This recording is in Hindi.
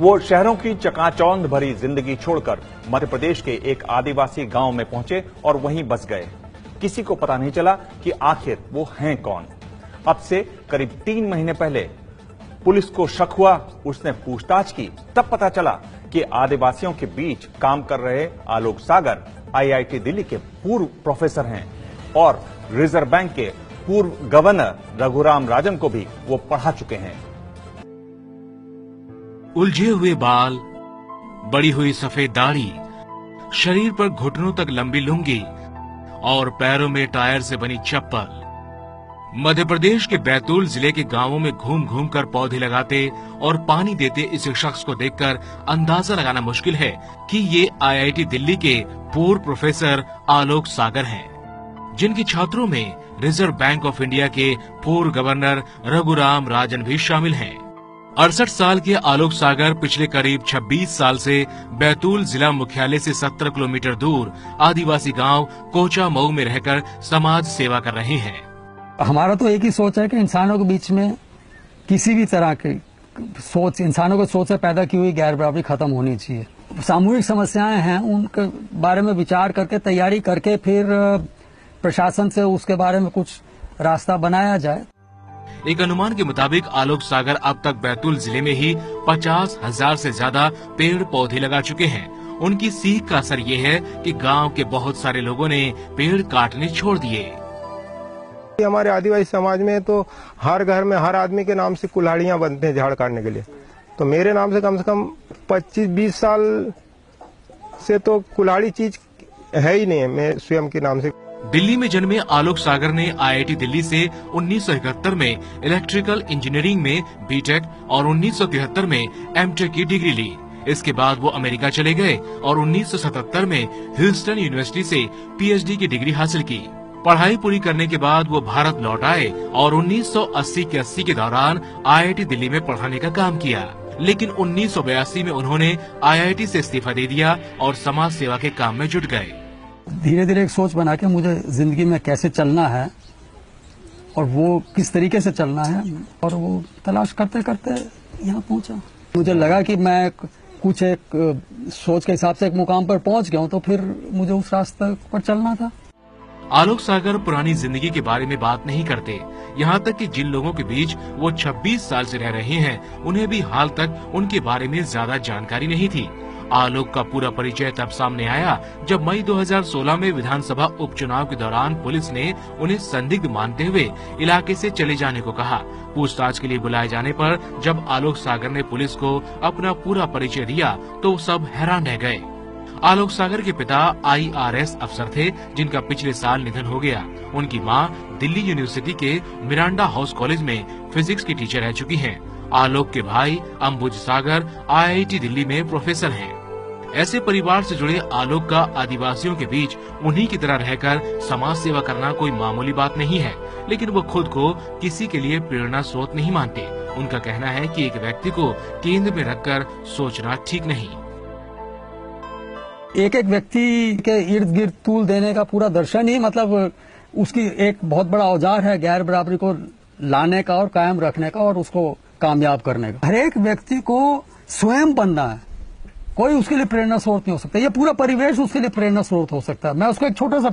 वो शहरों की चकाचौंध भरी जिंदगी छोड़कर मध्य प्रदेश के एक आदिवासी गांव में पहुंचे और वहीं बस गए। किसी को पता नहीं चला कि आखिर वो हैं कौन। अब से करीब 3 महीने पहले पुलिस को शक हुआ, उसने पूछताछ की, तब पता चला कि आदिवासियों के बीच काम कर रहे आलोक सागर आईआईटी दिल्ली के पूर्व प्रोफेसर हैं और रिजर्व बैंक के पूर्व गवर्नर रघुराम राजन को भी वो पढ़ा चुके हैं। उलझे हुए बाल, बड़ी हुई सफेद दाढ़ी, शरीर पर घुटनों तक लंबी लुंगी और पैरों में टायर से बनी चप्पल। मध्य प्रदेश के बैतूल जिले के गांवों में घूम घूम कर पौधे लगाते और पानी देते इस शख्स को देखकर अंदाजा लगाना मुश्किल है कि ये आईआईटी दिल्ली के पूर्व प्रोफेसर आलोक सागर हैं, जिनके छात्रों में रिजर्व बैंक ऑफ इंडिया के पूर्व गवर्नर रघुराम राजन भी शामिल हैं। 68 साल के आलोक सागर पिछले करीब 26 साल से बैतूल जिला मुख्यालय से 17 किलोमीटर दूर आदिवासी गांव कोचा मऊ में रहकर समाज सेवा कर रहे हैं। हमारा तो एक ही सोच है कि इंसानों के बीच में किसी भी तरह की सोच, इंसानों को सोच से पैदा की हुई गैर बराबरी खत्म होनी चाहिए। सामूहिक समस्याएं हैं, उनके बारे में विचार करके, तैयारी करके फिर प्रशासन से उसके बारे में कुछ रास्ता बनाया जाए। एक अनुमान के मुताबिक आलोक सागर अब तक बैतूल जिले में ही 50,000 से ज्यादा पेड़ पौधे लगा चुके हैं। उनकी सीख का असर ये है कि गांव के बहुत सारे लोगों ने पेड़ काटने छोड़ दिए। हमारे आदिवासी समाज में तो हर घर में हर आदमी के नाम से कुल्हाड़ियां बनते हैं झाड़ काटने के लिए। तो मेरे नाम से कम 25-20 साल से तो कुल्हाड़ी चीज है ही नहीं है, मैं स्वयं के नाम से। दिल्ली में जन्मे आलोक सागर ने आईआईटी दिल्ली से 1971 में इलेक्ट्रिकल इंजीनियरिंग में बीटेक और 1973 में एमटेक की डिग्री ली। इसके बाद वो अमेरिका चले गए और 1977 में ह्यूस्टन यूनिवर्सिटी से पीएचडी की डिग्री हासिल की। पढ़ाई पूरी करने के बाद वो भारत लौट आए और 1980 के दौरान आईआईटी दिल्ली में पढ़ाने का काम किया। लेकिन 1982 में उन्होंने आईआईटी से इस्तीफा दे दिया और समाज सेवा के काम में जुट गए। धीरे धीरे एक सोच बना के मुझे जिंदगी में कैसे चलना है और वो किस तरीके से चलना है, और वो तलाश करते करते यहाँ पहुंचा। मुझे लगा कि मैं कुछ एक सोच के हिसाब से एक मुकाम पर पहुंच गया हूँ, तो फिर मुझे उस रास्ते पर चलना था। आलोक सागर पुरानी जिंदगी के बारे में बात नहीं करते। यहाँ तक कि जिन लोगों के बीच वो 26 साल से रह रहे हैं, उन्हें भी हाल तक उनके बारे में ज्यादा जानकारी नहीं थी। आलोक का पूरा परिचय तब सामने आया जब मई 2016 में विधानसभा उपचुनाव के दौरान पुलिस ने उन्हें संदिग्ध मानते हुए इलाके से चले जाने को कहा। पूछताछ के लिए बुलाए जाने पर जब आलोक सागर ने पुलिस को अपना पूरा परिचय दिया तो सब हैरान रह गए। आलोक सागर के पिता आईआरएस अफसर थे, जिनका पिछले साल निधन हो गया। उनकी मां दिल्ली यूनिवर्सिटी के मिरांडा हाउस कॉलेज में फिजिक्स की टीचर रह चुकी हैं। आलोक के भाई अंबुज सागर आईआईटी दिल्ली में प्रोफेसर हैं। ऐसे परिवार से जुड़े आलोक का आदिवासियों के बीच उन्हीं की तरह रहकर समाज सेवा करना कोई मामूली बात नहीं है, लेकिन वो खुद को किसी के लिए प्रेरणा स्रोत नहीं मानते। उनका कहना है कि एक व्यक्ति को केंद्र में रखकर सोचना ठीक नहीं। एक एक व्यक्ति के इर्द गिर्द तूल देने का पूरा दर्शन ही मतलब उसकी एक बहुत बड़ा औजार है गैर बराबरी को लाने का और कायम रखने का और उसको कामयाब करने का। हर एक व्यक्ति को स्वयं बनना है, कोई उसके लिए प्रेरणा स्रोत नहीं हो सकता। ये पूरा परिवेश उसके लिए प्रेरणा स्रोत हो सकता है। मैं उसको एक छोटा सा